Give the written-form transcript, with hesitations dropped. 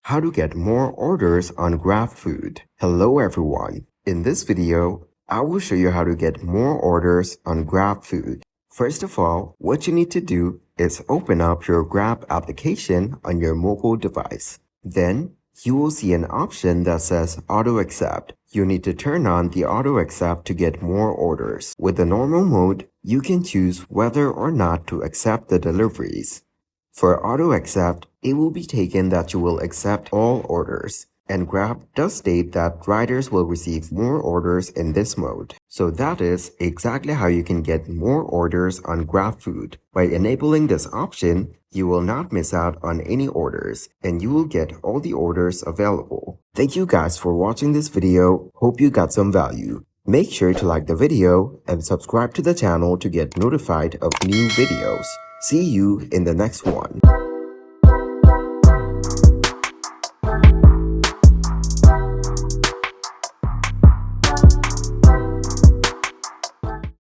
how to get more orders on Grabfood. Hello everyone. In this video, I will show you how to get more orders on Grabfood. First of all, what you need to do is open up your Grab application on your mobile device. Then, you will see an option that says Auto Accept. You need to turn on the Auto Accept to get more orders. With the normal mode, you can choose whether or not to accept the deliveries. For Auto Accept, it will be taken that you will accept all orders. And Grab does state that riders will receive more orders in this mode. So that is exactly how you can get more orders on Grabfood. By enabling this option, you will not miss out on any orders and you will get all the orders available. Thank you guys for watching this video. Hope you got some value. Make sure to like the video and subscribe to the channel to get notified of new videos. See you in the next one.